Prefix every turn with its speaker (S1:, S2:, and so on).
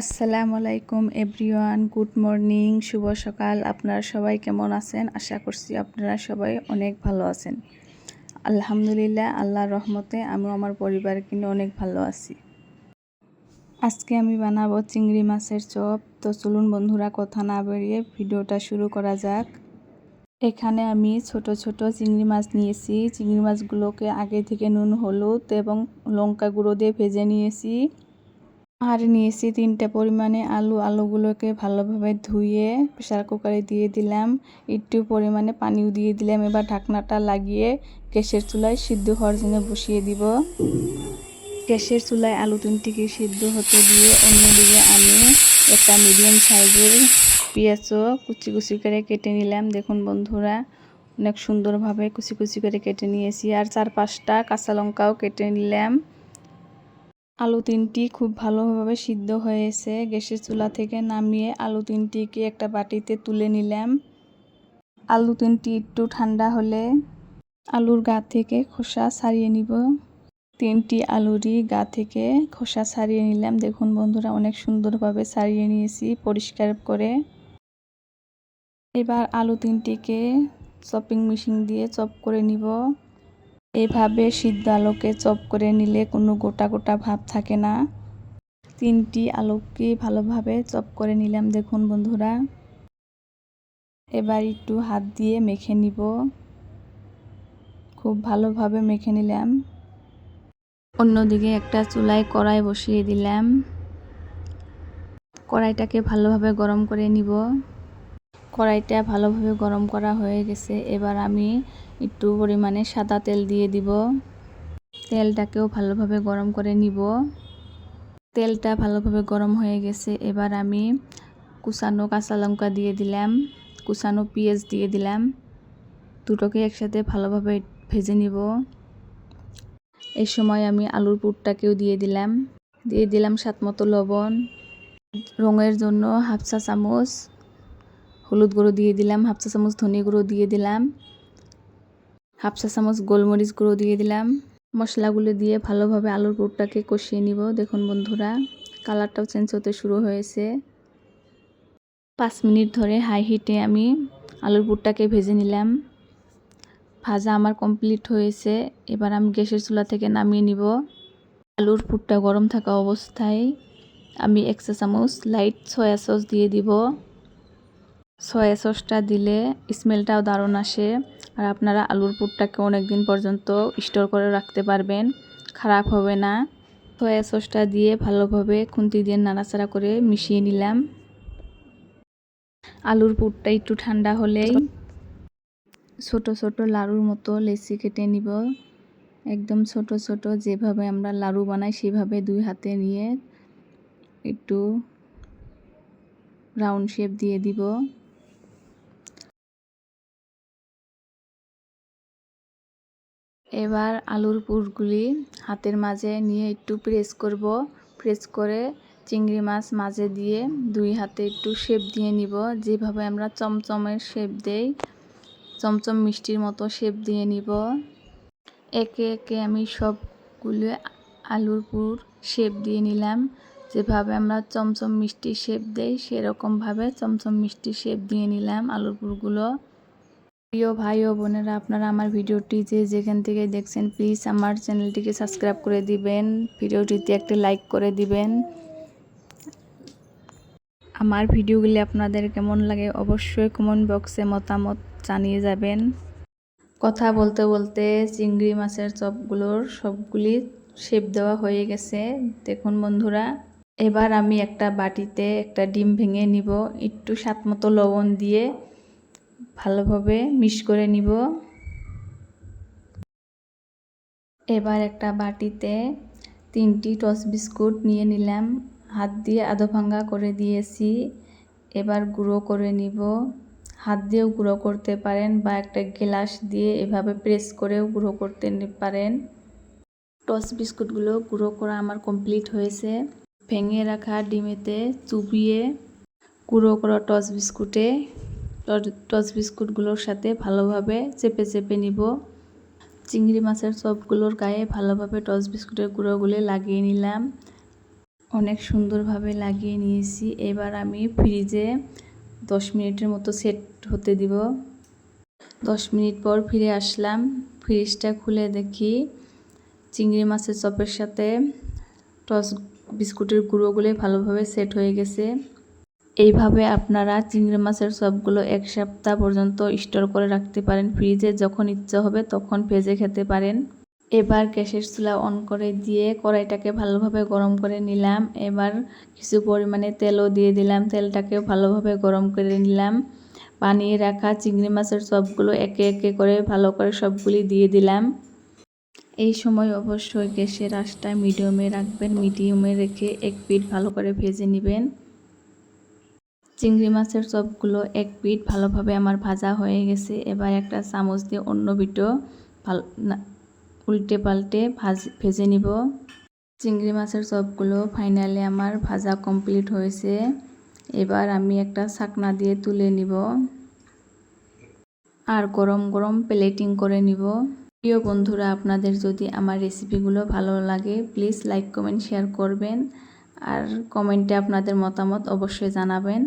S1: আসসালামু আলাইকুম everyone, good morning, শুভ সকাল। আপনারা সবাই কেমন আছেন? আশা করছি আপনারা সবাই অনেক ভালো আছেন। আলহামদুলিল্লাহ, আল্লাহর রহমতে আমি আমার পরিবারকে নিয়ে অনেক ভালো আছি। আজকে আমি বানাবো চিংড়ি মাছের চপ। তো চলুন বন্ধুরা, কথা না বেরিয়ে ভিডিওটা শুরু করা যাক। এখানে আমি ছোট ছোট চিংড়ি মাছ নিয়েছি। চিংড়ি মাছগুলোকে আগে থেকে নুন, হলুদ এবং লঙ্কা গুঁড়ো দিয়ে ভেজে নিয়েছি। আর নিয়েছি 3টে পরিমাণে আলুগুলোকে ভালোভাবে ধুয়ে প্রেসার কুকারে দিয়ে দিলাম। একটু পরিমাণে পানিও দিয়ে দিলাম। এবার ঢাকনাটা লাগিয়ে গ্যাসের চুলায় সিদ্ধ হওয়ার জন্য বসিয়ে দিব। গ্যাসের চুলায় আলু 3টিকে সিদ্ধ হতে দিয়ে অন্যদিকে আমি একটা মিডিয়াম সাইজের পেঁয়াজও কুচি কুচি করে কেটে নিলাম। দেখুন বন্ধুরা, অনেক সুন্দরভাবে কুচি কুচি করে কেটে নিয়েছি। আর 4-5টা কাঁচা লঙ্কাও কেটে নিলাম। আলু 3টি খুব ভালোভাবে সিদ্ধ হয়েছে। গ্যাসের চুলা থেকে নামিয়ে আলু 3টিকে একটা বাটিতে তুলে নিলাম। আলু 3টি একটু ঠান্ডা হলে আলুর গা থেকে খোসা ছাড়িয়ে নিব। 3টি আলুরই গা থেকে খোসা ছাড়িয়ে নিলাম। দেখুন বন্ধুরা, অনেক সুন্দরভাবে ছাড়িয়ে নিয়েছি পরিষ্কার করে। এবার আলু 3টিকে চপিং মেশিন দিয়ে চপ করে নিব। এভাবে সিদ্ধ আলুকে চপ করে নিলে কোনো গোটা গোটা ভাব থাকে না। 3টি আলুকে ভালোভাবে চপ করে নিলাম। দেখুন বন্ধুরা, এবার একটু হাত দিয়ে মেখে নিব। খুব ভালোভাবে মেখে নিলাম। অন্যদিকে একটা চুলায় কড়াই বসিয়ে দিলাম। কড়াইটাকে ভালোভাবে গরম করে নিব। কড়াইটা ভালোভাবে গরম করা হয়ে গেছে। এবার আমি একটু পরিমাণে সাদা তেল দিয়ে দিব। তেলটাকেও ভালোভাবে গরম করে নিব। তেলটা ভালোভাবে গরম হয়ে গেছে। এবার আমি কুচানো কাঁচা লঙ্কা দিয়ে দিলাম, কুচানো পেঁয়াজ দিয়ে দিলাম। দুটোকে একসাথে ভালোভাবে ভেজে নিব। এই সময় আমি আলুর পুরটাকেও দিয়ে দিলাম স্বাদমতো লবণ। রঙের জন্য 1/2 চা চামচ হলুদ গুঁড়ো দিয়ে দিলাম, 1/2 চা চামচ ধনে গুঁড়ো দিয়ে দিলাম, 1/2 চা চামচ গোলমরিচ গুঁড়ো দিয়ে দিলাম। মশলাগুলো দিয়ে ভালোভাবে আলুর পুরটাকে কষিয়ে নিব। দেখুন বন্ধুরা, কালারটাও চেঞ্জ হতে শুরু হয়েছে। 5 মিনিট ধরে হাই হিটে আমি আলুর পুরটাকে ভেজে নিলাম। ভাজা আমার কমপ্লিট হয়েছে। এবার আমি গ্যাসের চুলা থেকে নামিয়ে নিব। আলুর পুরটা গরম থাকা অবস্থায় আমি 1 চা চামচ লাইট সয়া সস দিয়ে দিব। সয়া সসটা দিলে স্মেলটাও দারুণ আসে। আর আপনারা আলুর পুরটাকে অনেক দিন পর্যন্ত স্টোর করে রাখতে পারবেন, খারাপ হবে না। সয়া সসটা দিয়ে ভালোভাবে খুন্তি দিয়ে নাড়াচাড়া করে মিশিয়ে নিলাম। আলুর পুরটা একটু ঠান্ডা হলেই ছোট ছোট লাড়ুর মতো লেচি কেটে নিব। একদম ছোট ছোট, যেভাবে আমরা লাড়ু বানাই সেভাবে 2 হাতে নিয়ে একটু রাউন্ড শেপ দিয়ে দিব। এবার আলুর পুরগুলি হাতের মাঝে নিয়ে একটু প্রেস করব। প্রেস করে চিংড়ি মাছ মাঝে দিয়ে 2 হাতে একটু শেপ দিয়ে নিব। যেভাবে আমরা চমচমের শেপ দেই, চমচম মিষ্টির মতো শেপ দিয়ে নিব। একে একে আমি সবগুলো আলুর পুর শেপ দিয়ে নিলাম। যেভাবে আমরা চমচম মিষ্টি শেপ দেই সেরকমভাবে চমচম মিষ্টি শেপ দিয়ে নিলাম আলুর পুরগুলো। প্রিয় ভাই ও বোনেরা, আপনারা আমার ভিডিওটি যেখান থেকে দেখছেন প্লিজ আমার চ্যানেলটিকে সাবস্ক্রাইব করে দিবেন, ভিডিওটিতে একটা লাইক করে দিবেন। আমার ভিডিওগুলি আপনাদের কেমন লাগে অবশ্যই কমেন্ট বক্সে মতামত জানিয়ে যাবেন। কথা বলতে বলতে চিংড়ি মাছের চপগুলোর সবগুলি শেপ দেওয়া হয়ে গেছে। দেখুন বন্ধুরা, এবার আমি একটা বাটিতে একটা ডিম ভেঙে নিব। একটু স্বাদমতো লবণ দিয়ে ভালোভাবে মিক্স করে নিব। এবার একটা বাটিতে 3টি টস বিস্কুট নিয়ে নিলাম। হাত দিয়ে আধা ভাঙা করে দিয়েছি। এবার গুঁড়ো করে নিব। হাত দিয়েও গুঁড়ো করতে পারেন বা একটা গ্লাস দিয়ে এভাবে প্রেস করেও গুঁড়ো করতে পারেন। টস বিস্কুটগুলো গুঁড়ো করা আমার কমপ্লিট হয়েছে। ভেঙে রাখা ডিমেতে চুবিয়ে গুঁড়ো করা টস বিস্কুটগুলোর সাথে ভালোভাবে চেপে চেপে নিব। চিংড়ি মাছের চপগুলোর গায়ে ভালোভাবে টস বিস্কুটের গুঁড়োগুলো লাগিয়ে নিলাম। অনেক সুন্দরভাবে লাগিয়ে নিয়েছি। এবার আমি ফ্রিজে 10 মিনিটের মতো সেট হতে দিব। 10 মিনিট পর ফিরে আসলাম। ফ্রিজটা খুলে দেখি চিংড়ি মাছের চপের সাথে টস বিস্কুটের গুঁড়োগুলো ভালোভাবে সেট হয়ে গেছে। এইভাবে আপনারা চিংড়ি মাছের চপগুলো 1 সপ্তাহ পর্যন্ত স্টোর করে রাখতে পারেন ফ্রিজে। যখন ইচ্ছা হবে তখন ভেজে খেতে পারেন। এবার গ্যাসের চুলা অন করে দিয়ে কড়াইটাকে ভালোভাবে গরম করে নিলাম। এবার কিছু পরিমাণে তেলও দিয়ে দিলাম। তেলটাকেও ভালোভাবে গরম করে নিলাম। বানিয়ে রাখা চিংড়ি মাছের চপগুলো একে একে করে ভালো করে সবগুলি দিয়ে দিলাম। এই সময় অবশ্যই গ্যাসের আঁচটা মিডিয়ামে রাখবেন। মিডিয়ামে রেখে এক পিঠ ভালো করে ভেজে নেবেন। চিংড়ি মাছের চপগুলো এক পিঠ ভালোভাবে আমার ভাজা হয়ে গেছে। এবার একটা চামচ দিয়ে অন্য পিঠও উল্টে পাল্টে ভেজে নিব। চিংড়ি মাছের চপগুলো ফাইনালি আমার ভাজা কমপ্লিট হয়েছে। এবার আমি একটা ছাকনা দিয়ে তুলে নিব আর গরম গরম প্লেটিং করে নিব। প্রিয় বন্ধুরা, আপনাদের যদি আমার রেসিপিগুলো ভালো লাগে প্লিজ লাইক কমেন্ট শেয়ার করবেন আর কমেন্টে আপনাদের মতামত অবশ্যই জানাবেন।